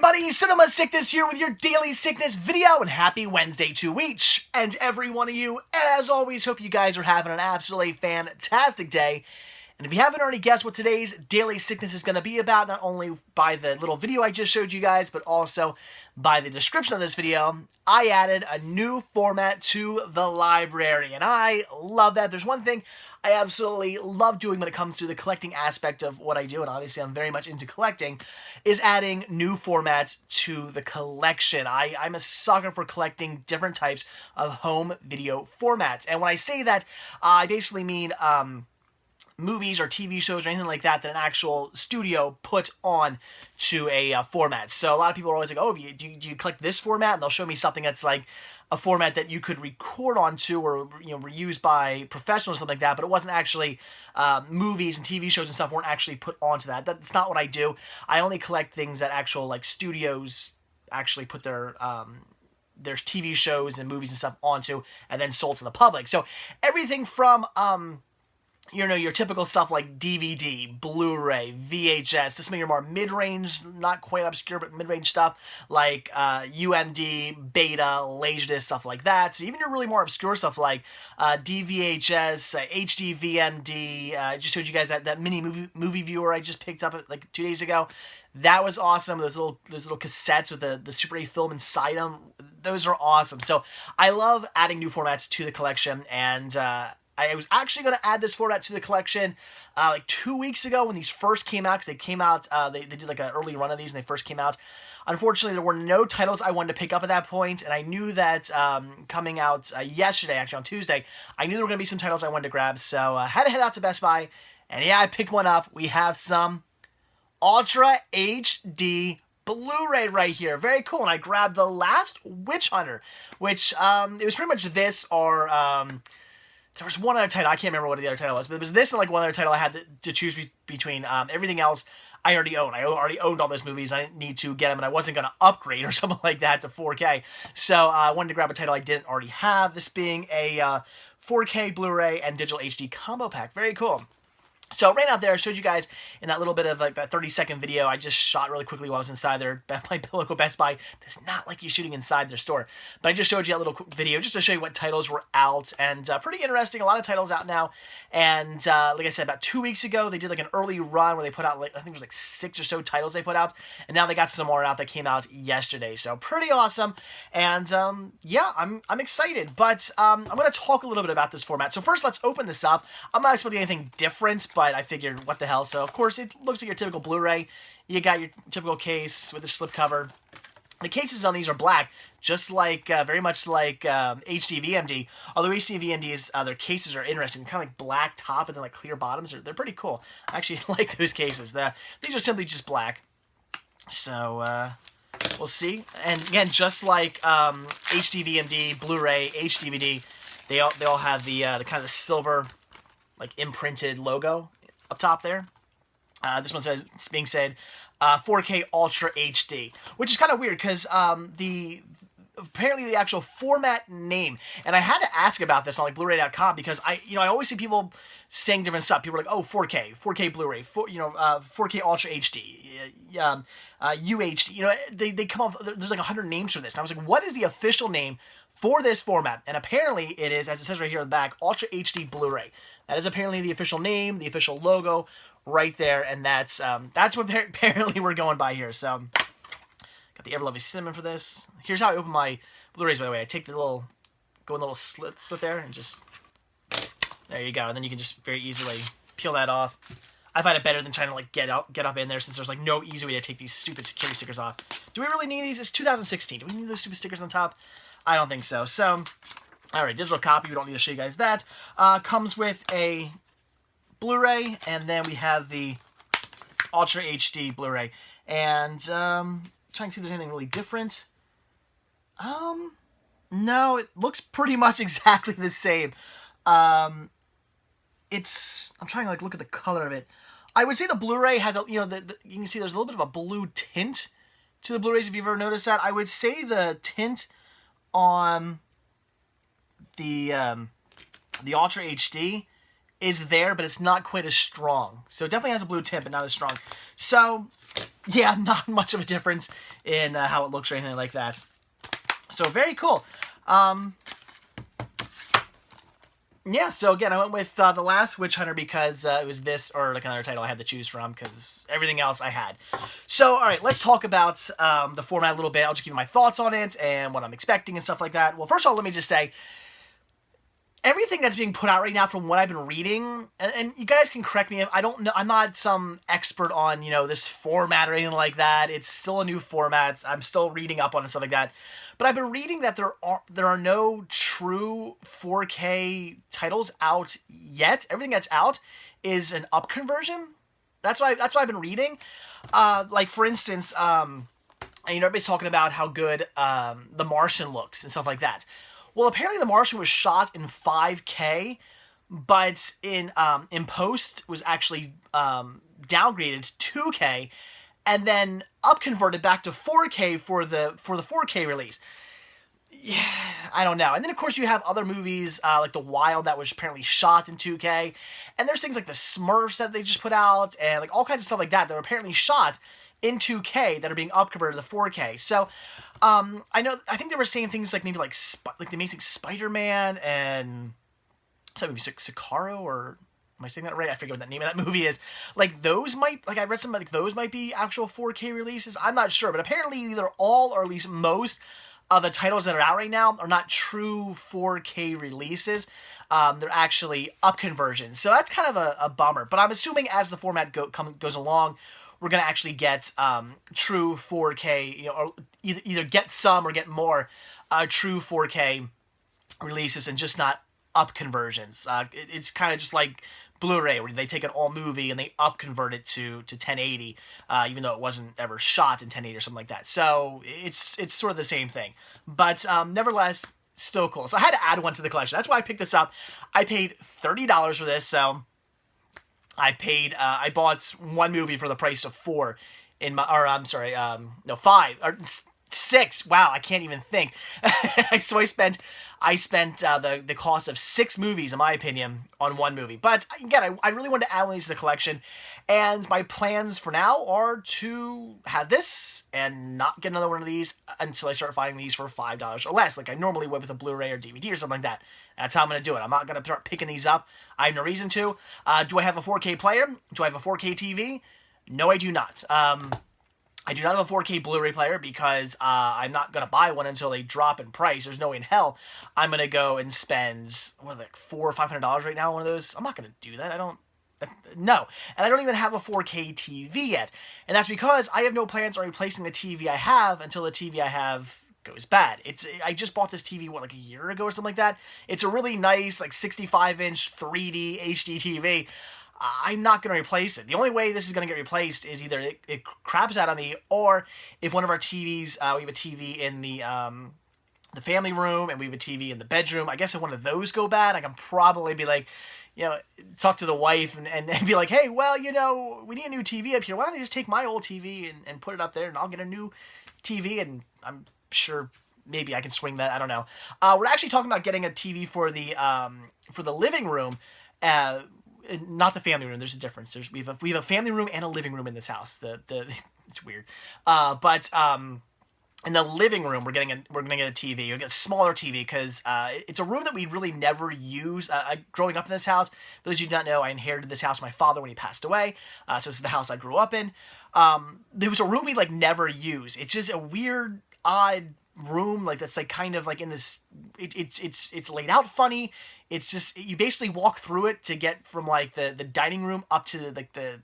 everybody, Cinema Sickness here with your daily sickness video, and happy Wednesday to each and every one of you. As always, hope you guys are having an absolutely fantastic day. And if you haven't already guessed what today's daily sickness is going to be about, not only by the little video I just showed you guys, but also by the description of this video, I added a new format to the library, and I love that. There's one thing I absolutely love doing when it comes to the collecting aspect of what I do, and obviously I'm very much into collecting, is adding new formats to the collection. I'm a sucker for collecting different types of home video formats, and when I say that, I basically mean movies or TV shows or anything like that an actual studio put on to a format. So a lot of people are always like, oh, do you collect this format? And they'll show me something that's like a format that you could record onto or, were used by professionals or something like that, but it wasn't actually movies and TV shows and stuff weren't actually put onto that. That's not what I do. I only collect things that actual like studios actually put their TV shows and movies and stuff onto and then sold to the public. So everything from your typical stuff like DVD, Blu-ray, VHS, to some of your more mid-range, not quite obscure, but mid-range stuff like UMD, Beta, Laserdisc, stuff like that. So even your really more obscure stuff like D-VHS, HD-VMD, I just showed you guys that mini movie viewer I just picked up like 2 days ago. That was awesome. Those little cassettes with the Super 8 film inside them. Those are awesome. So I love adding new formats to the collection, and I was actually going to add this format to the collection like 2 weeks ago when these first came out, because they came out, they did like an early run of these and they first came out. Unfortunately, there were no titles I wanted to pick up at that point, and I knew that coming out yesterday, actually on Tuesday, I knew there were going to be some titles I wanted to grab, so I had to head out to Best Buy, and yeah, I picked one up. We have some Ultra HD Blu-ray right here. Very cool. And I grabbed The Last Witch Hunter, which it was pretty much this or there was one other title. I can't remember what the other title was, but it was this and like one other title I had to choose between. Everything else I already own. I already owned all those movies. I didn't need to get them, and I wasn't going to upgrade or something like that to 4K. So I wanted to grab a title I didn't already have, this being a 4K Blu-ray and digital HD combo pack. Very cool. So right out there, I showed you guys in that little bit of like that 30-second video I just shot really quickly while I was inside there. My local Best Buy does not like you shooting inside their store. But I just showed you that little video just to show you what titles were out. And pretty interesting. A lot of titles out now. And like I said, about 2 weeks ago, they did like an early run where they put out, like, I think it was like 6 or so titles they put out. And now they got some more out that came out yesterday. So pretty awesome. And yeah, I'm excited. But I'm going to talk a little bit about this format. So first, let's open this up. I'm not expecting anything different, but I figured, what the hell. So, of course, it looks like your typical Blu-ray. You got your typical case with a slipcover. The cases on these are black, just like, very much like HD-VMD. Although HD-VMD's, their cases are interesting. Kind of like black top and then like clear bottoms. They're pretty cool. I actually like those cases. These are simply just black. So, we'll see. And again, just like HD-VMD, Blu-ray, HD-DVD, they all have the kind of silver, like imprinted logo up top there. This one says, it's being said, 4K Ultra HD, which is kind of weird because apparently the actual format name, and I had to ask about this on like Blu-ray.com because I always see people saying different stuff. People are like, oh, 4K Blu-ray, 4K Ultra HD, UHD. They come up. There's like 100 names for this. And I was like, what is the official name for this format? And apparently it is, as it says right here in the back, Ultra HD Blu-ray. That is apparently the official name, the official logo right there, and that's what apparently we're going by here. So, got the ever-lovely cinnamon for this. Here's how I open my Blu-rays, by the way. I take the little, go in the little slit there, and just, there you go. And then you can just very easily peel that off. I find it better than trying to like get up in there, since there's like no easy way to take these stupid security stickers off. Do we really need these? It's 2016. Do we need those stupid stickers on top? I don't think so. So, alright, digital copy, we don't need to show you guys that. Comes with a Blu-ray, and then we have the Ultra HD Blu-ray. And, trying to see if there's anything really different. No, it looks pretty much exactly the same. I'm trying to like look at the color of it. I would say the Blu-ray has a, you can see there's a little bit of a blue tint to the Blu-rays, if you've ever noticed that. I would say the tint on the Ultra HD is there, but it's not quite as strong. So it definitely has a blue tint, but not as strong. So yeah, not much of a difference in how it looks or anything like that. So very cool. Yeah, so again, I went with The Last Witch Hunter because it was this or like another title I had to choose from because everything else I had. So, all right, let's talk about the format a little bit. I'll just give you my thoughts on it and what I'm expecting and stuff like that. Well, first of all, let me just say, everything that's being put out right now from what I've been reading, and you guys can correct me if I don't know, I'm not some expert on, this format or anything like that. It's still a new format. I'm still reading up on it and stuff like that. But I've been reading that there are no true 4K titles out yet. Everything that's out is an up conversion. That's what I've been reading. Like for instance, everybody's talking about how good The Martian looks and stuff like that. Well, apparently The Martian was shot in 5K, but in post was actually downgraded to 2K, and then upconverted back to 4K for the 4K release. Yeah, I don't know. And then of course you have other movies like The Wild that was apparently shot in 2K, and there's things like the Smurfs that they just put out, and like all kinds of stuff like that that were apparently shot in 2K that are being upconverted to 4K. So I think they were saying things like maybe like The Amazing Spider-Man and something like Sicario, or am I saying that right? I forget what the name of that movie is. Like those might, like I read something like those might be actual 4K releases. I'm not sure, but apparently either all or at least most of the titles that are out right now are not true 4K releases. They're actually up conversions. So that's kind of a bummer. But I'm assuming as the format goes along, we're going to actually get true 4K, or either get some or get more true 4K releases and just not up conversions. It's kind of just like Blu-ray, where they take an all movie and they up convert it to 1080, even though it wasn't ever shot in 1080 or something like that. So it's sort of the same thing, but nevertheless, still cool. So I had to add one to the collection. That's why I picked this up. I paid $30 for this, so I bought one movie for the price of four in my, or I'm sorry, no, five or six. Wow, I can't even think. So I spent the cost of 6 movies, in my opinion, on one movie. But again, I really wanted to add one of these to the collection, and my plans for now are to have this and not get another one of these until I start finding these for $5 or less, like I normally would with a Blu-ray or DVD or something like that. That's how I'm going to do it. I'm not going to start picking these up. I have no reason to. Do I have a 4K player? Do I have a 4K TV? No, I do not. I do not have a 4K Blu-ray player because I'm not going to buy one until they drop in price. There's no way in hell I'm going to go and spend, like $400 or $500 right now on one of those. I'm not going to do that. No. And I don't even have a 4K TV yet. And that's because I have no plans on replacing the TV I have until the TV I have goes bad. I just bought this TV, like a year ago or something like that. It's a really nice, like 65-inch 3D HD TV. I'm not going to replace it. The only way this is going to get replaced is either it craps out on me, or if one of our TVs, we have a TV in the family room and we have a TV in the bedroom. I guess if one of those go bad, I can probably be like, talk to the wife and be like, hey, well, we need a new TV up here. Why don't they just take my old TV and put it up there, and I'll get a new TV, and I'm sure maybe I can swing that. I don't know. We're actually talking about getting a TV for the living room, not the family room. There's a difference. We have a family room and a living room in this house. It's weird, but in the living room we're gonna get a TV. We're gonna get a smaller TV because it's a room that we really never use. Growing up in this house, for those of you who do not know, I inherited this house from my father when he passed away. So this is the house I grew up in. There was a room we never use. It's just a weird, odd room, that's kind of in this. It's laid out funny. It's just, you basically walk through it to get from the dining room up to the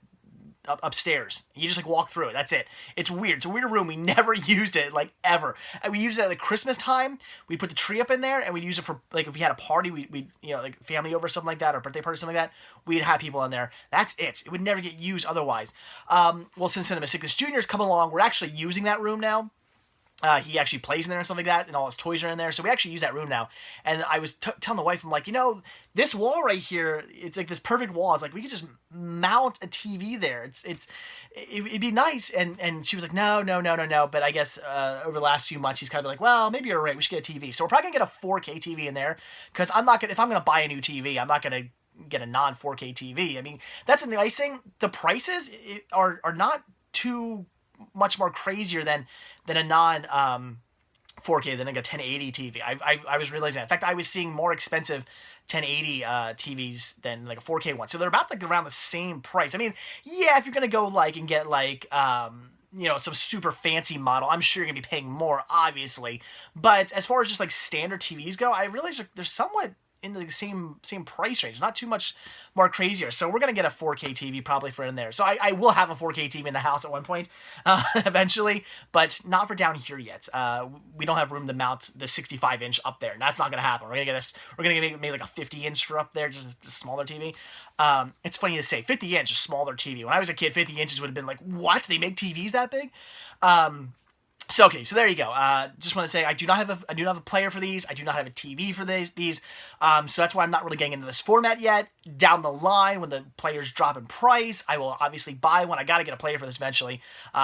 upstairs. You just walk through it. That's it. It's weird. It's a weird room. We never used it ever. And we used it at Christmas time. We put the tree up in there, and we'd use it for if we had a party, we family over or something like that, or birthday party or something like that. We'd have people in there. That's it. It would never get used otherwise. Well, since Cinema Sickness Jr. has come along, we're actually using that room now. He actually plays in there and stuff like that, and all his toys are in there, so we actually use that room now. And I was telling the wife, I'm like, this wall right here, it's this perfect wall. It's we could just mount a TV there. It'd be nice. And she was like, no. But I guess over the last few months, she's kind of like, well, maybe you're right. We should get a TV. So we're probably gonna get a 4K TV in there, because if I'm gonna buy a new TV, I'm not gonna get a non 4K TV. I mean, that's the nice thing. The prices are not too much more crazier than a non 4K than like a 1080 TV. I was realizing that. In fact, I was seeing more expensive 1080 TVs than like a 4K one. So they're about like around the same price. I mean, yeah, if you're gonna go like and get like you know, some super fancy model, I'm sure you're gonna be paying more, obviously. But as far as just like standard TVs go, I realize they're somewhat in the same price range, not too much more crazier. So we're gonna get a 4K TV probably for in there. So I will have a 4K TV in the house at one point, eventually, but not for down here yet. We don't have room to mount the 65-inch up there, and that's not gonna happen. We're gonna get maybe like a 50-inch for up there, just a smaller TV. It's funny to say 50-inch, a smaller TV. When I was a kid, 50 inches would have been like, what? They make TVs that big? So okay, so there you go. Just want to say I do not have a player for these. I do not have a TV for these. So that's why I'm not really getting into this format yet. Down the line, when the players drop in price, I will obviously buy one. I got to get a player for this eventually.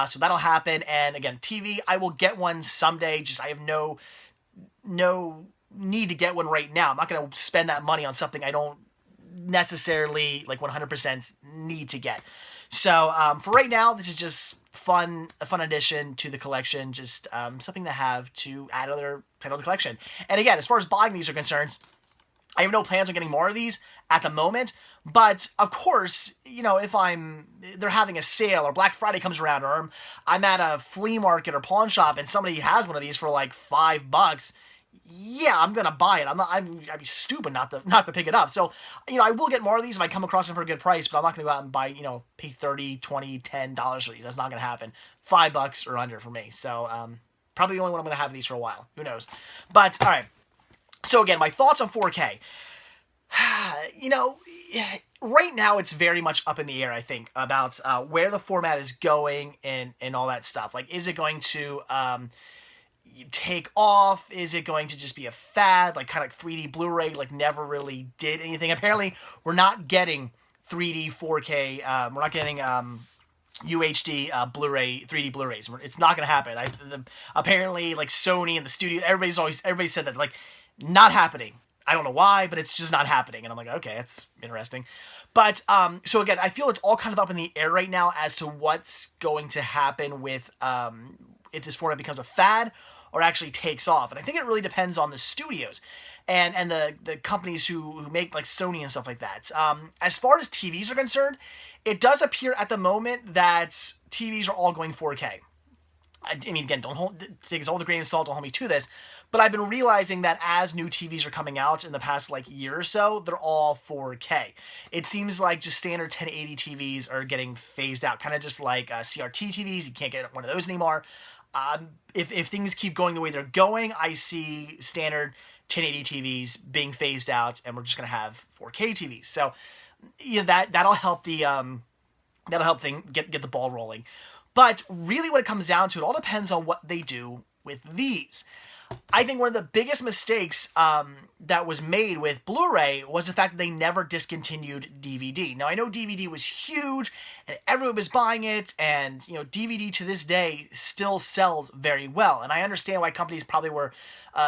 So that'll happen. And again, TV, I will get one someday. Just I have no need to get one right now. I'm not going to spend that money on something I don't necessarily like 100% need to get. So for right now, this is just a fun addition to the collection, just something to have to add to the collection. And again, as far as buying these are concerned, I have no plans on getting more of these at the moment, but of course, you know, if they're having a sale or Black Friday comes around or I'm at a flea market or pawn shop and somebody has one of these for like $5, yeah, I'm gonna buy it. I'd be stupid not to pick it up. So, you know, I will get more of these if I come across them for a good price, but I'm not gonna go out and buy, you know, pay $30, $20, $10 for these. That's not gonna happen. $5 or under for me. So, probably the only one I'm gonna have these for a while. Who knows? But all right. So again, my thoughts on 4K. You know, right now it's very much up in the air, I think, about where the format is going and all that stuff. Like, is it going to take off? Is it going to just be a fad, like kind of like 3D Blu-ray, like never really did anything? Apparently, we're not getting 3D 4K. We're not getting UHD Blu-ray 3D Blu-rays. It's not going to happen. Apparently, like Sony and the studio, everybody said that, like, not happening. I don't know why, but it's just not happening. And I'm like, okay, that's interesting. But so again, I feel it's all kind of up in the air right now as to what's going to happen with if this format becomes a fad or actually takes off. And I think it really depends on the studios and the companies who make like Sony and stuff like that. As far as TVs are concerned, it does appear at the moment that TVs are all going 4K. I mean, again, take this all with a grain of salt, don't hold me to this, but I've been realizing that as new TVs are coming out in the past like year or so, they're all 4K. It seems like just standard 1080 TVs are getting phased out, kind of just like CRT TVs. You can't get one of those anymore. If things keep going the way they're going, I see standard 1080 TVs being phased out, and we're just gonna have 4K TVs. So, you know, that'll help get the ball rolling. But really, what it comes down to, it all depends on what they do with these. I think one of the biggest mistakes that was made with Blu-ray was the fact that they never discontinued DVD. Now, I know DVD was huge, and everyone was buying it, and, you know, DVD to this day still sells very well. And I understand why companies probably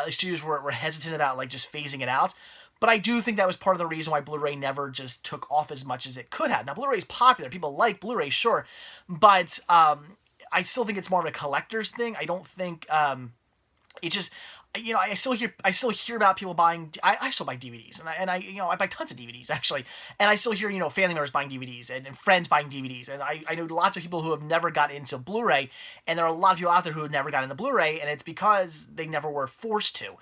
studios were hesitant about, like, just phasing it out. But I do think that was part of the reason why Blu-ray never just took off as much as it could have. Now, Blu-ray is popular. People like Blu-ray, sure. But I still think it's more of a collector's thing. I don't think it just, you know, I still hear about people buying. I still buy DVDs, and I buy tons of DVDs actually, and I still hear, you know, family members buying DVDs and friends buying DVDs, and I know lots of people who have never got into Blu-ray, and there are a lot of people out there who have never got into Blu-ray, and it's because they never were forced to.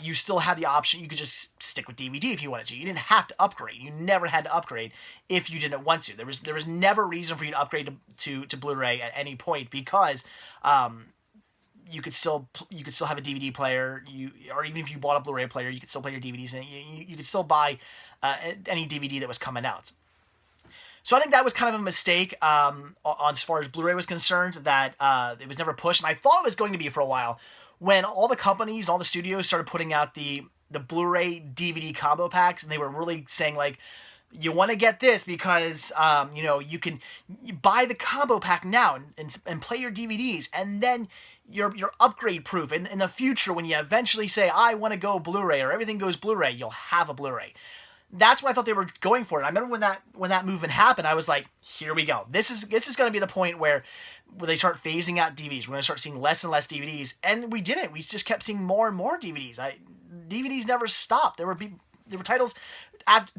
You still had the option. You could just stick with DVD if you wanted to. You didn't have to upgrade. You never had to upgrade if you didn't want to. There was never a reason for you to upgrade to Blu-ray at any point because. You could still have a DVD player, or even if you bought a Blu-ray player, you could still play your DVDs, and you could still buy any DVD that was coming out. So I think that was kind of a mistake on as far as Blu-ray was concerned, that it was never pushed, and I thought it was going to be for a while when all the companies, all the studios started putting out the Blu-ray DVD combo packs, and they were really saying, like, you want to get this because, you know, you buy the combo pack now and play your DVDs, and then you're upgrade proof. In the future, when you eventually say, I want to go Blu-ray, or everything goes Blu-ray, you'll have a Blu-ray. that's what I thought they were going for. And I remember when that movement happened, I was like, here we go. This is going to be the point where they start phasing out DVDs. We're going to start seeing less and less DVDs, and we didn't. We just kept seeing more and more DVDs. DVDs never stopped. There were titles,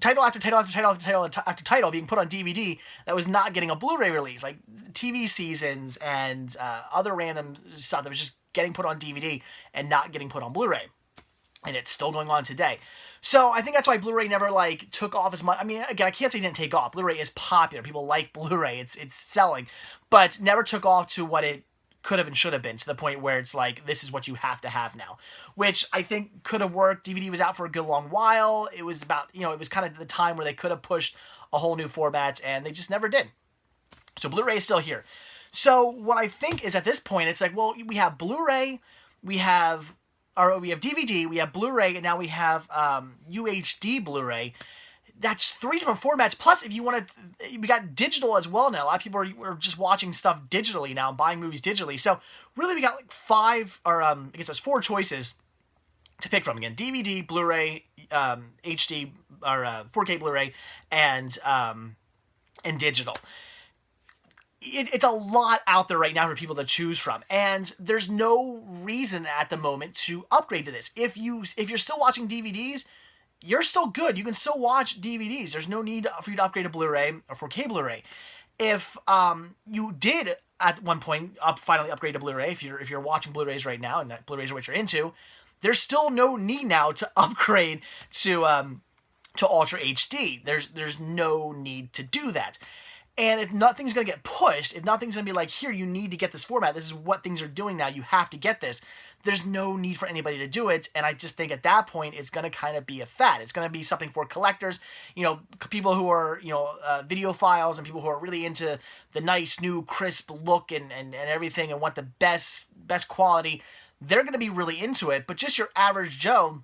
title after title after title after title after title being put on DVD that was not getting a Blu-ray release, like TV seasons and other random stuff that was just getting put on DVD and not getting put on Blu-ray. And it's still going on today. So I think that's why Blu-ray never like took off as much. I mean, again, I can't say it didn't take off. Blu-ray is popular. People like Blu-ray. It's selling, but never took off to what it could have and should have been, to the point where it's like, this is what you have to have now, which I think could have worked. DVD was out for a good long while. It was about, it was kind of the time where they could have pushed a whole new format, and they just never did. So Blu-ray is still here. So what I think is, at this point, it's like, well, we have Blu-ray, we have DVD, we have Blu-ray, and now we have UHD Blu-ray. That's 3 different formats. Plus, if you want to, we got digital as well now. A lot of people are just watching stuff digitally now, buying movies digitally. So really, we got like 5, or I guess there's 4 choices to pick from. Again, DVD, Blu-ray, HD, or 4K Blu-ray, and digital. It's a lot out there right now for people to choose from, and there's no reason at the moment to upgrade to this. If you're still watching DVDs, you're still good. You can still watch DVDs. There's no need for you to upgrade to Blu-ray or 4K Blu-ray. If you did at one point finally upgrade to Blu-ray, if you're watching Blu-rays right now and that Blu-rays are what you're into, there's still no need now to upgrade to Ultra HD. There's no need to do that. And if nothing's going to get pushed, if nothing's going to be like, here, you need to get this format, this is what things are doing now, you have to get this, there's no need for anybody to do it. And I just think at that point, it's going to kind of be a fad. It's going to be something for collectors, people who are, videophiles, and people who are really into the nice, new, crisp look and everything, and want the best quality. They're going to be really into it. But just your average Joe,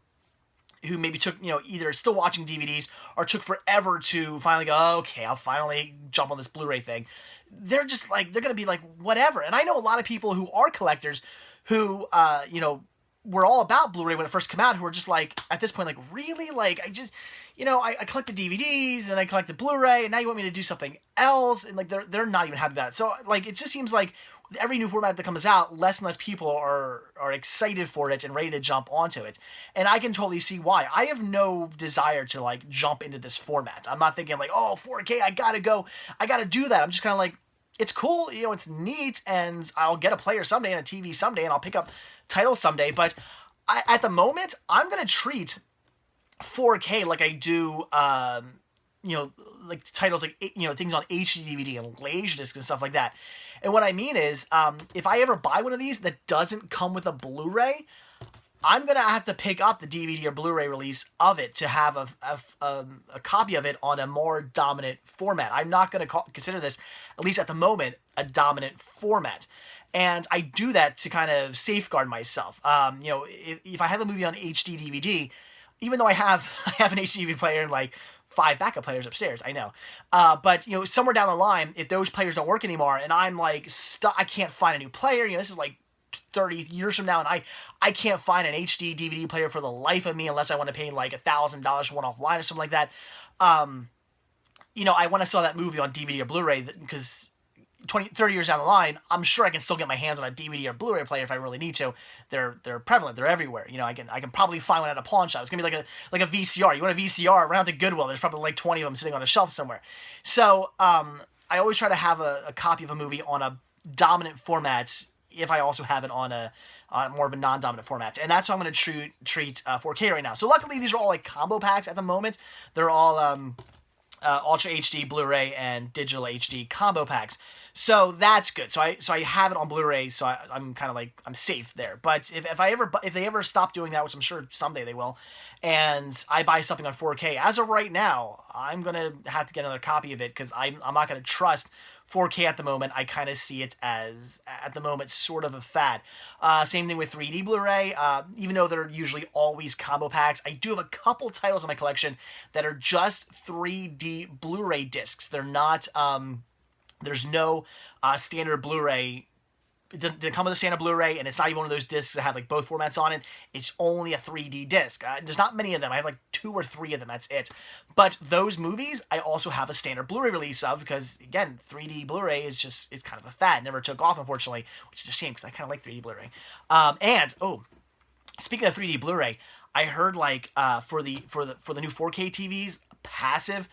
who maybe took, either still watching DVDs or took forever to finally go, okay, I'll finally jump on this Blu-ray thing. They're just like, they're going to be like, whatever. And I know a lot of people who are collectors who, were all about Blu-ray when it first came out, who are just like, at this point, like, really? Like, I just, I collected DVDs and I collected Blu-ray, and now you want me to do something else? And like, they're not even happy about it. So like, it just seems like every new format that comes out, less and less people are excited for it and ready to jump onto it. And I can totally see why. I have no desire to like jump into this format. I'm not thinking like, oh, 4K, I gotta do that. I'm just kind of like, it's cool, it's neat, and I'll get a player someday and a TV someday, and I'll pick up titles someday. But at the moment, I'm gonna treat 4K like I do, like titles like, things on HD DVD and Laserdisc and stuff like that. And what I mean is, if I ever buy one of these that doesn't come with a Blu-ray, I'm going to have to pick up the DVD or Blu-ray release of it to have a copy of it on a more dominant format. I'm not going to consider this, at least at the moment, a dominant format. And I do that to kind of safeguard myself. If I have a movie on HD DVD, even though I have an HD DVD player and like 5 backup players upstairs, I know. But, somewhere down the line, if those players don't work anymore and I'm like, I can't find a new player, this is like 30 years from now, and I can't find an HD DVD player for the life of me unless I want to pay like $1,000 for one offline or something like that. I want to sell that movie on DVD or Blu-ray because 30 years down the line, I'm sure I can still get my hands on a DVD or Blu-ray player if I really need to. They're prevalent. They're everywhere. I can probably find one at a pawn shop. It's gonna be like a VCR. You want a VCR? Run out to Goodwill. There's probably like 20 of them sitting on a shelf somewhere. So I always try to have a copy of a movie on a dominant format if I also have it on more of a non-dominant format. And that's how I'm going to treat 4K right now. So luckily, these are all like combo packs at the moment. They're all Ultra HD Blu-ray and Digital HD combo packs. So that's good. So I have it on Blu-ray, so I'm kind of like, I'm safe there. But if they ever stop doing that, which I'm sure someday they will, and I buy something on 4K, as of right now, I'm going to have to get another copy of it because I'm not going to trust 4K at the moment. I kind of see it as, at the moment, sort of a fad. Same thing with 3D Blu-ray. Even though they're usually always combo packs, I do have a couple titles in my collection that are just 3D Blu-ray discs. They're not, there's no standard Blu-ray it didn't come with a standard Blu-ray, and it's not even one of those discs that have like both formats on it. It's only a 3D disc. There's not many of them. I have like 2 or 3 of them. That's it. But those movies, I also have a standard Blu-ray release of, because again, 3D Blu-ray is just, it's kind of a fad. It never took off, unfortunately, which is a shame because I kind of like 3D Blu-ray. Speaking of 3D Blu-ray, I heard like for the new 4K TVs, passive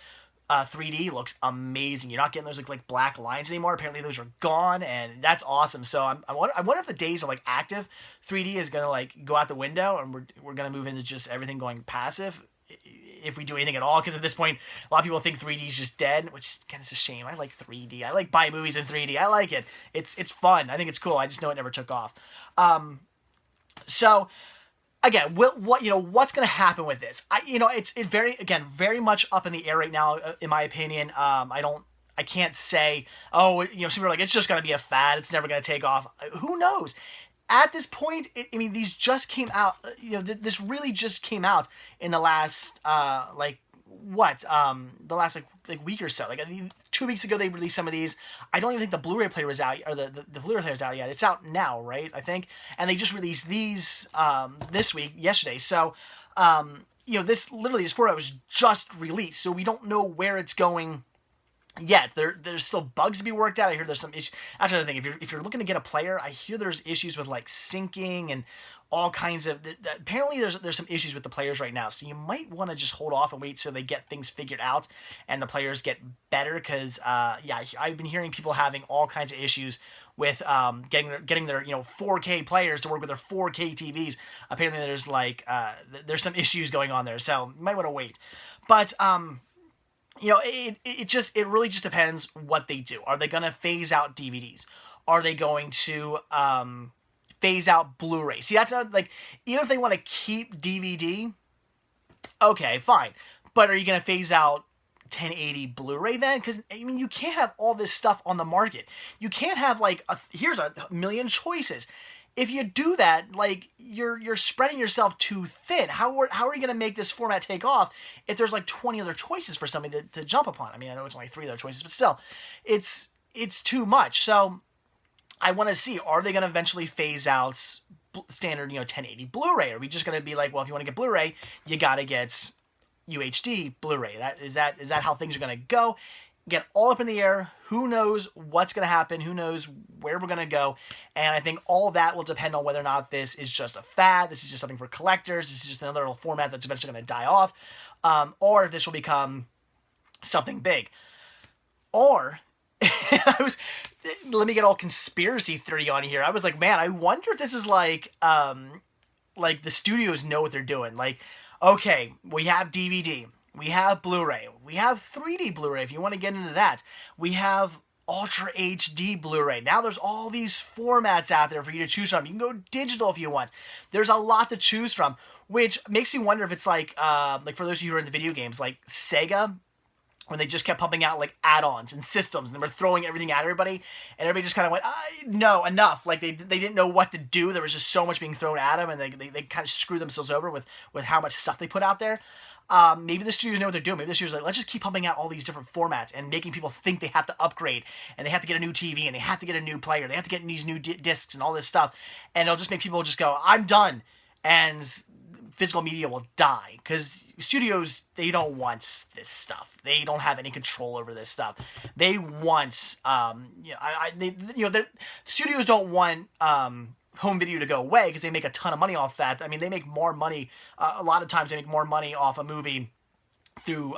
3D looks amazing. You're not getting those like black lines anymore. Apparently those are gone, and that's awesome. So I wonder if the days of like active 3D is gonna like go out the window, and we're gonna move into just everything going passive, if we do anything at all. Because at this point, a lot of people think 3D is just dead, which again is a shame. I like 3D. I like buying movies in 3D. I like it. It's fun. I think it's cool. I just know it never took off. So again, what's going to happen with this? It's very much up in the air right now, in my opinion. I can't say, some people are like, it's just going to be a fad. It's never going to take off. Who knows? At this point, these just came out. This really just came out in the last, the last week or so. 2 weeks ago they released some of these. I don't even think the Blu-ray player was out, or the Blu-ray player is out yet. It's out now, right? I think, and they just released these this week, yesterday. So, this format was just released, so we don't know where it's going yet. There's still bugs to be worked out. I hear there's some issues. That's another thing. If you're looking to get a player, I hear there's issues with like syncing and all kinds of. Apparently, there's some issues with the players right now. So you might want to just hold off and wait till they get things figured out and the players get better. Because I've been hearing people having all kinds of issues with getting their 4K players to work with their 4K TVs. Apparently, there's some issues going on there. So you might want to wait. But it really just depends what they do. Are they going to phase out DVDs? Are they going to phase out Blu-ray? See, that's not even if they want to keep DVD, okay, fine. But are you going to phase out 1080 Blu-ray then? Because you can't have all this stuff on the market. You can't have here's a million choices. If you do that, you're spreading yourself too thin. How are you going to make this format take off if there's 20 other choices for somebody to jump upon? I know it's only 3 other choices, but still, it's too much. So I want to see, are they going to eventually phase out standard 1080 Blu-ray? Are we just going to be like, well, if you want to get Blu-ray, you got to get UHD Blu-ray? Is that how things are going to go? Get all up in the air. Who knows what's going to happen? Who knows where we're going to go? And I think all of that will depend on whether or not this is just a fad. This is just something for collectors. This is just another little format that's eventually going to die off. Or if this will become something big. Or, let me get all conspiracy theory on here. I was like, man, I wonder if this is the studios know what they're doing. Okay, we have DVD. We have Blu-ray. We have 3D Blu-ray if you want to get into that. We have Ultra HD Blu-ray. Now there's all these formats out there for you to choose from. You can go digital if you want. There's a lot to choose from, which makes me wonder if it's for those of you who are in the video games, like Sega, when they just kept pumping out add-ons and systems, and they were throwing everything at everybody, and everybody just kind of went, no, enough. They didn't know what to do. There was just so much being thrown at them, and they kind of screwed themselves over with how much stuff they put out there. Maybe the studios know what they're doing. Maybe the studios are let's just keep pumping out all these different formats and making people think they have to upgrade, and they have to get a new TV, and they have to get a new player, they have to get these new discs and all this stuff, and it'll just make people just go, I'm done, and physical media will die, because studios, they don't want this stuff. They don't have any control over this stuff. They want, studios don't want home video to go away, because they make a ton of money off that. They make more money. A lot of times they make more money off a movie through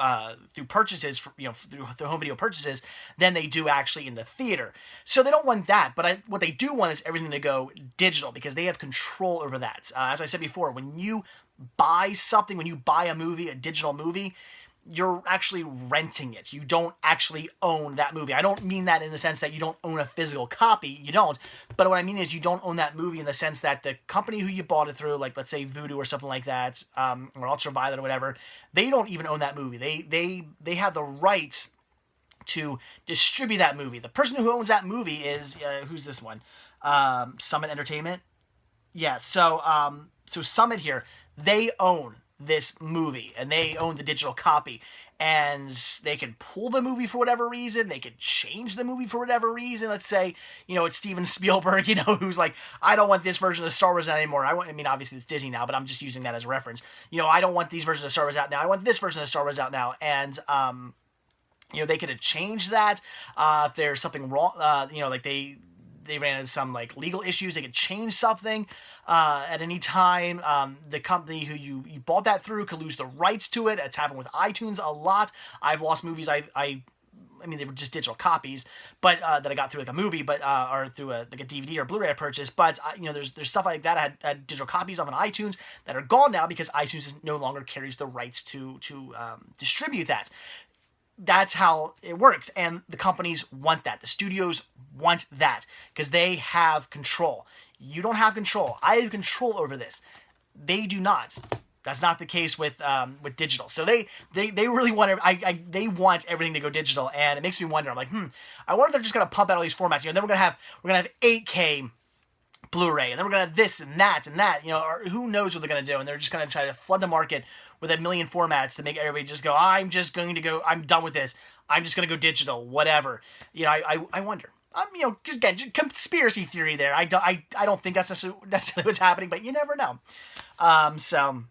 purchases, through home video purchases, than they do actually in the theater. So they don't want that. But what they do want is everything to go digital, because they have control over that. As I said before, when you buy something, when you buy a movie, a digital movie, you're actually renting it. You don't actually own that movie. I don't mean that in the sense that you don't own a physical copy. You don't. But what I mean is you don't own that movie in the sense that the company who you bought it through, let's say Vudu or something like that, or Ultraviolet or whatever, they don't even own that movie. They have the rights to distribute that movie. The person who owns that movie is, who's this one? Summit Entertainment? Yeah, so Summit here, they own this movie, and they own the digital copy, and they could pull the movie for whatever reason. They could change the movie for whatever reason. Let's say, it's Steven Spielberg, who's like, I don't want this version of Star Wars out anymore. I mean, obviously it's Disney now, but I'm just using that as a reference. I don't want these versions of Star Wars out now. I want this version of Star Wars out now. And, they could have changed that. If there's something wrong, like they ran into some like legal issues, they could change something at any time. The company who you bought that through could lose the rights to it. It's happened with iTunes a lot. I've lost movies I mean, they were just digital copies, but that I got through like a movie, but or through a DVD or Blu-ray I purchased. But there's stuff like that. I had digital copies of on iTunes that are gone now because iTunes no longer carries the rights to distribute that. That's how it works, and the companies want that. The studios want that because they have control. You don't have control. I have control over this. They do not. That's not the case with digital. So they really want they want everything to go digital, and it makes me wonder. I'm like, I wonder if they're just gonna pump out all these formats. Then we're gonna have 8K Blu-ray, and then we're gonna have this and that, or who knows what they're gonna do, and they're just gonna try to flood the market with a million formats to make everybody just go, I'm done with this. I'm just going to go digital, whatever. I wonder. Again, conspiracy theory there. I don't think that's necessarily what's happening, but you never know. So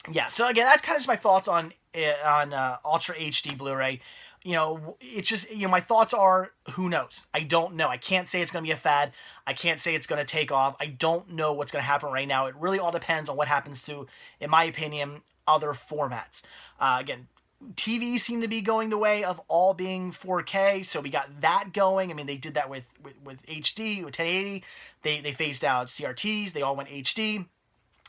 again, that's kind of just my thoughts on Ultra HD Blu-ray. It's just, my thoughts are, who knows? I don't know. I can't say it's going to be a fad. I can't say it's going to take off. I don't know what's going to happen right now. It really all depends on what happens to, in my opinion, other formats. Again, TV seem to be going the way of all being 4K, so we got that going. I mean, they did that with HD, with 1080. They phased out CRTs. They all went HD,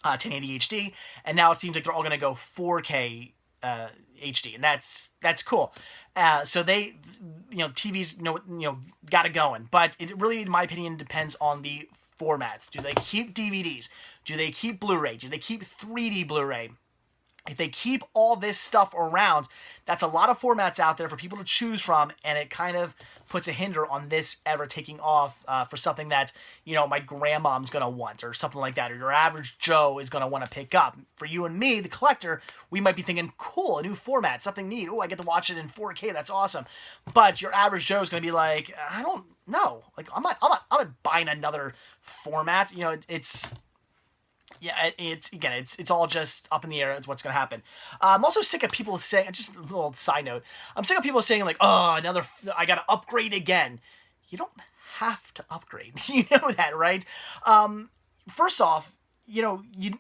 1080 HD, and now it seems like they're all going to go 4K HD, and that's cool. So they, TVs, got it going, but it really, in my opinion, depends on the formats. Do they keep DVDs? Do they keep Blu-ray? Do they keep 3D Blu-ray? If they keep all this stuff around, that's a lot of formats out there for people to choose from, and it kind of puts a hinder on this ever taking off for something that, my grandmom's going to want, or something like that, or your average Joe is going to want to pick up. For you and me, the collector, we might be thinking, cool, a new format, something neat. Oh, I get to watch it in 4K, that's awesome. But your average Joe is going to be like, I don't know. Like, I'm not buying another format. It's all just up in the air. It's what's going to happen. I'm also sick of people saying, just a little side note, I'm sick of people saying like, oh, I got to upgrade again. You don't have to upgrade. You know that, right? First off,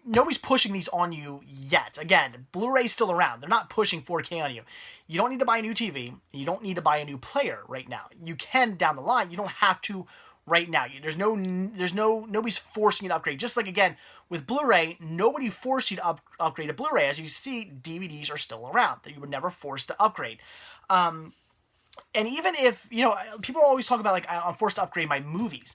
nobody's pushing these on you yet. Again, Blu-ray's still around. They're not pushing 4K on you. You don't need to buy a new TV. You don't need to buy a new player right now. You can down the line. You don't have to right now. Nobody's forcing you to upgrade. Just like, again, with Blu-ray, nobody forced you to upgrade to Blu-ray. As you see, DVDs are still around. That you were never forced to upgrade. And even if, people always talk about, like, I'm forced to upgrade my movies.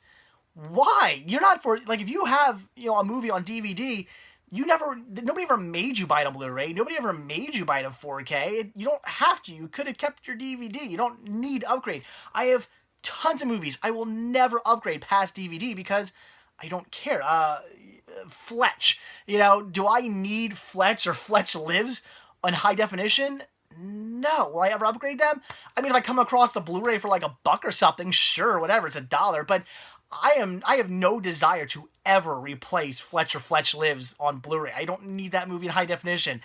Why? You're not if you have, a movie on DVD, nobody ever made you buy it on Blu-ray. Nobody ever made you buy it on 4K. You don't have to. You could have kept your DVD. You don't need to upgrade. I have tons of movies I will never upgrade past DVD because I don't care. Fletch. Do I need Fletch or Fletch Lives on high definition? No. Will I ever upgrade them? I mean, if I come across the Blu-ray for like $1 or something, sure, whatever, it's $1. But I have no desire to ever replace Fletch or Fletch Lives on Blu-ray. I don't need that movie in high definition.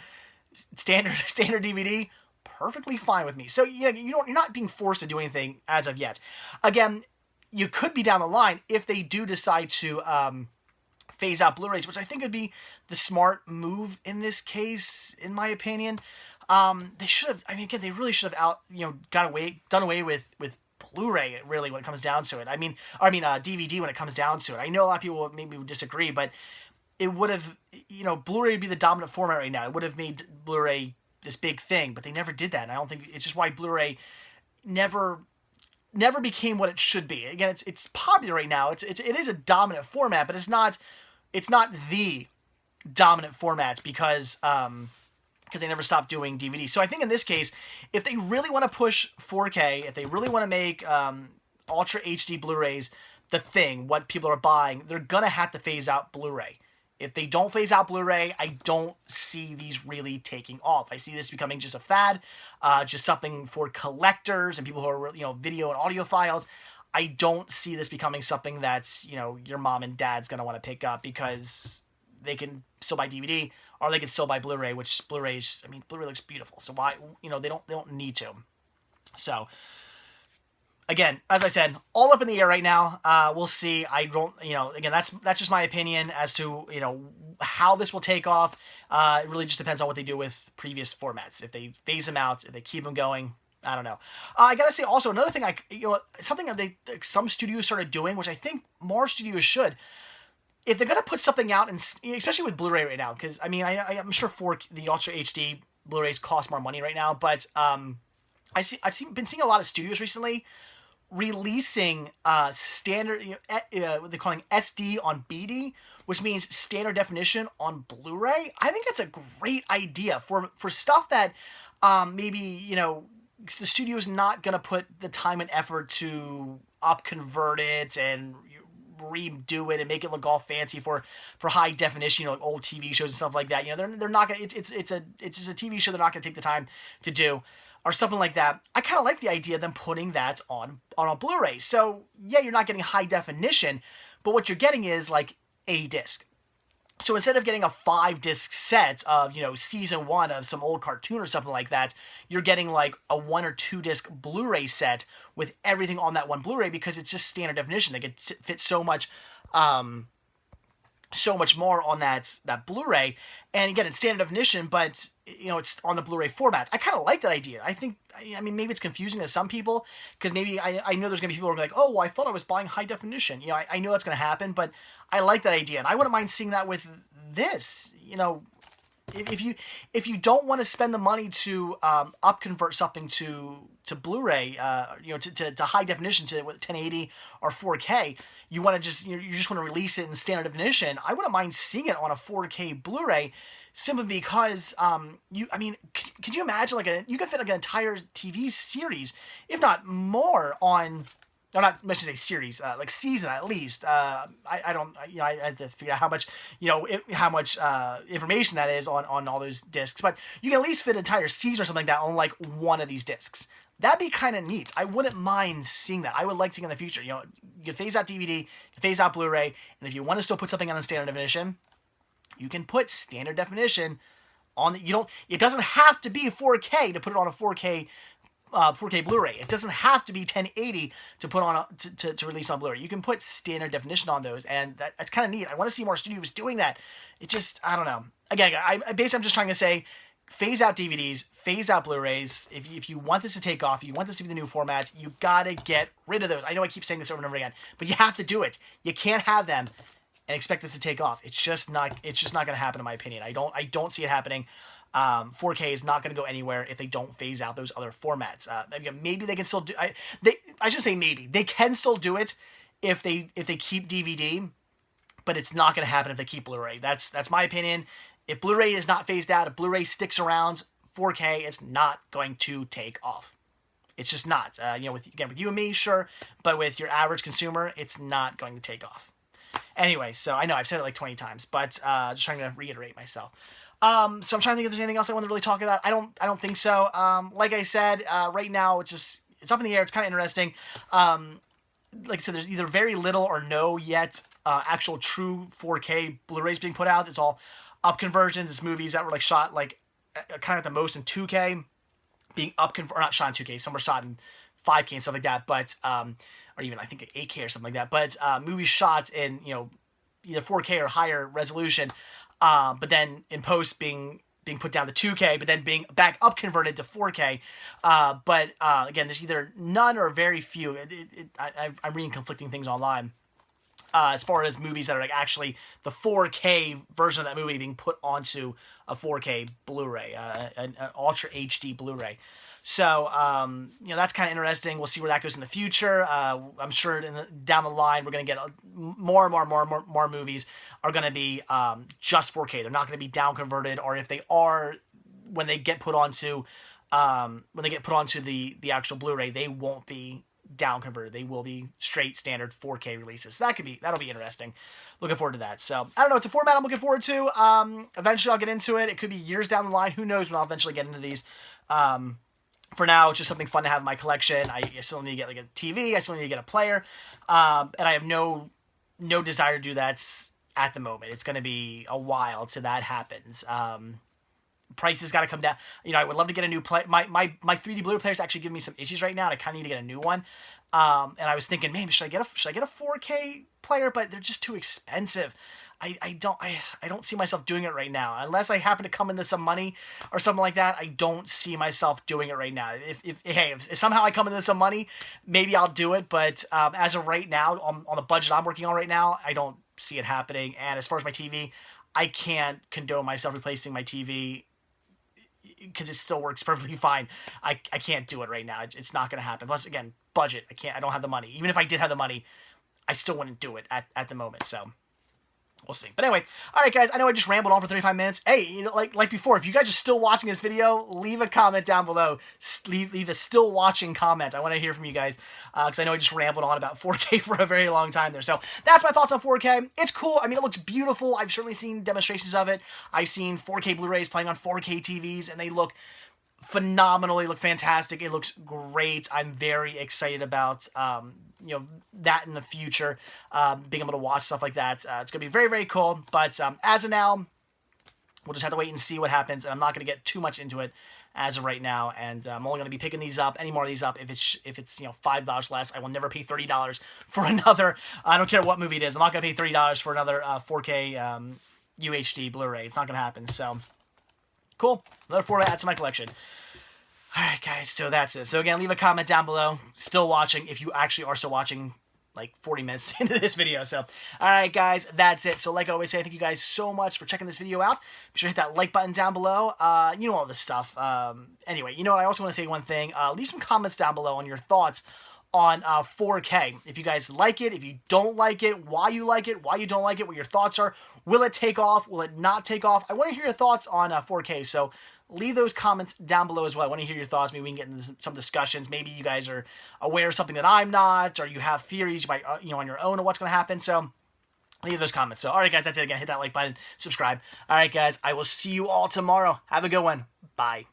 Standard DVD, perfectly fine with me. So you're not being forced to do anything as of yet. Again, you could be down the line if they do decide to phase out Blu-rays, which I think would be the smart move in this case, in my opinion. They should have. I mean, again, they really should have done away with Blu-ray, really, when it comes down to it. I mean, DVD when it comes down to it. I know a lot of people maybe would disagree, but it would have, Blu-ray would be the dominant format right now. It would have made Blu-ray this big thing, but they never did that. And I don't think it's just why Blu-ray never became what it should be. Again, it's popular right now. It is a dominant format, but it's not the dominant format because they never stopped doing DVD. So I think in this case, if they really want to push 4K, if they really want to make Ultra HD Blu-rays the thing, what people are buying, they're gonna have to phase out Blu-ray. If they don't phase out Blu-ray, I don't see these really taking off. I see this becoming just a fad, just something for collectors and people who are, video and audiophiles. I don't see this becoming something that's, your mom and dad's going to want to pick up, because they can still buy DVD, or they can still buy Blu-ray, which Blu-ray looks beautiful. So why, they don't need to. So, again, as I said, all up in the air right now. We'll see. I don't, again, that's just my opinion as to, how this will take off. It really just depends on what they do with previous formats. If they phase them out, if they keep them going, I don't know. I gotta say also, another thing, something that some studios started doing, which I think more studios should, if they're gonna put something out, and especially with Blu-ray right now, because I'm sure the Ultra HD Blu-rays cost more money right now, but I've been seeing a lot of studios recently releasing standard, what they're calling SD on BD, which means standard definition on Blu-ray. I think that's a great idea for stuff that maybe, the studio is not going to put the time and effort to convert it and redo it and make it look all fancy for high definition, like old TV shows and stuff like that. They're not going to, it's just a TV show they're not going to take the time to do, or something like that. I kind of like the idea of them putting that on a Blu-ray. So yeah, you're not getting high definition, but what you're getting is like a disc. So instead of getting a 5-disc set of, season 1 of some old cartoon or something like that, you're getting like a 1 or 2-disc Blu-ray set with everything on that one Blu-ray, because it's just standard definition. They could fit so much more on that Blu-ray. And again, it's standard definition, but it's on the Blu-ray format. I kind of like that idea. I think, maybe it's confusing to some people, because maybe I know there's gonna be people who are like, oh, well, I thought I was buying high definition. I know that's gonna happen, but I like that idea, and I wouldn't mind seeing that with this. If you don't want to spend the money to convert something to Blu-ray, to high definition, to 1080 or 4K, you want to just you just want to release it in standard definition, I wouldn't mind seeing it on a 4K Blu-ray, simply because could you imagine you could fit like an entire TV series, if not more, on. No, not much to say series, like season at least. I had to figure out how much, information that is on all those discs. But you can at least fit an entire season or something like that on like one of these discs. That'd be kind of neat. I wouldn't mind seeing that. I would like seeing in the future. You can phase out DVD, you can phase out Blu-ray, and if you want to still put something on a standard definition, you can put standard definition on the. It doesn't have to be 4K to put it on a 4K Blu-ray. It doesn't have to be 1080 to put on to release on Blu-ray. You can put standard definition on those, and that's kind of neat. I want to see more studios doing that. It just, I don't know. Again, I'm just trying to say, phase out DVDs, phase out Blu-rays. If you want this to take off, you want this to be the new format, you gotta get rid of those. I know I keep saying this over and over again, but you have to do it. You can't have them and expect this to take off. It's just not going to happen, in my opinion. I don't see it happening. 4K is not going to go anywhere if they don't phase out those other formats. Maybe they can still do. I should say maybe they can still do it if they keep DVD, but it's not going to happen if they keep Blu-ray. That's my opinion. If Blu-ray is not phased out, if Blu-ray sticks around, 4K is not going to take off. It's just not. With you and me, sure, but with your average consumer, it's not going to take off. Anyway, so I know I've said it like 20 times, but just trying to reiterate myself. So I'm trying to think if there's anything else I want to really talk about. I don't think so. Like I said, right now it's up in the air. It's kind of interesting. Like I said, there's either very little or no yet actual true 4K Blu-rays being put out. It's all up conversions. It's movies that were like shot like kind of at the most in 2K, being or not shot in 2K. Some were shot in 5K and stuff like that. But or even I think 8K or something like that. But movies shot in either 4K or higher resolution. But then in post being put down to 2K, but then being back up converted to 4K. But again, there's either none or very few. I'm reading conflicting things online as far as movies that are like actually the 4K version of that movie being put onto a 4K Blu-ray, an Ultra HD Blu-ray. So, that's kind of interesting. We'll see where that goes in the future. I'm sure down the line, we're going to get more and more movies are going to be just 4K. They're not going to be down converted, or if they are, when they get put onto the actual Blu-ray, they won't be down converted. They will be straight standard 4K releases. So that'll be interesting. Looking forward to that. So I don't know. It's a format I'm looking forward to. Eventually I'll get into it. It could be years down the line. Who knows when I'll eventually get into these. For now, it's just something fun to have in my collection. I still need to get like a TV. I still need to get a player. And I have no desire to do that at the moment. It's going to be a while till that happens. Prices got to come down. You know, I would love to get a new play. My 3D Blu-ray player is actually giving me some issues right now, and I kind of need to get a new one. And I was thinking, man, should I get a 4K player? But they're just too expensive. I don't see myself doing it right now. Unless I happen to come into some money or something like that, I don't see myself doing it right now. If somehow I come into some money, maybe I'll do it. But as of right now, on the budget I'm working on right now, I don't see it happening. And as far as my TV, I can't condone myself replacing my TV because it still works perfectly fine. I can't do it right now. It's not going to happen. Plus, again, budget. I don't have the money. Even if I did have the money, I still wouldn't do it at the moment. So we'll see. But anyway, all right, guys, I know I just rambled on for 35 minutes. Hey, you know, like before, if you guys are still watching this video, leave a comment down below. Leave a still watching comment. I want to hear from you guys because I know I just rambled on about 4K for a very long time there. So that's my thoughts on 4K. It's cool. I mean, it looks beautiful. I've certainly seen demonstrations of it. I've seen 4K Blu-rays playing on 4K TVs, and they look phenomenal. They look fantastic. It looks great. I'm very excited about you know, that in the future, being able to watch stuff like that. It's gonna be very, very cool. But as of now, we'll just have to wait and see what happens. And I'm not gonna get too much into it as of right now. And I'm only gonna be picking these up, any more of these up, if it's you know, $5 less. I will never pay $30 for another. I don't care what movie it is. I'm not gonna pay $30 for another 4K UHD Blu-ray. It's not gonna happen. So cool. Another 4 to add to my collection. Alright, guys, so that's it. So again, leave a comment down below. Still watching, if you actually are still watching, like 40 minutes into this video. So, alright, guys, that's it. So like I always say, thank you guys so much for checking this video out. Be sure to hit that like button down below. You know all this stuff. Anyway, you know what? I also want to say one thing. Leave some comments down below on your thoughts on 4K. If you guys like it, if you don't like it, why you like it, why you don't like it, what your thoughts are. Will it take off? Will it not take off? I want to hear your thoughts on 4K. So leave those comments down below as well. I want to hear your thoughts. Maybe we can get into some discussions. Maybe you guys are aware of something that I'm not, or you have theories you know, on your own of what's going to happen. So leave those comments. So, all right, guys, that's it again. Hit that like button, subscribe. All right, guys, I will see you all tomorrow. Have a good one. Bye.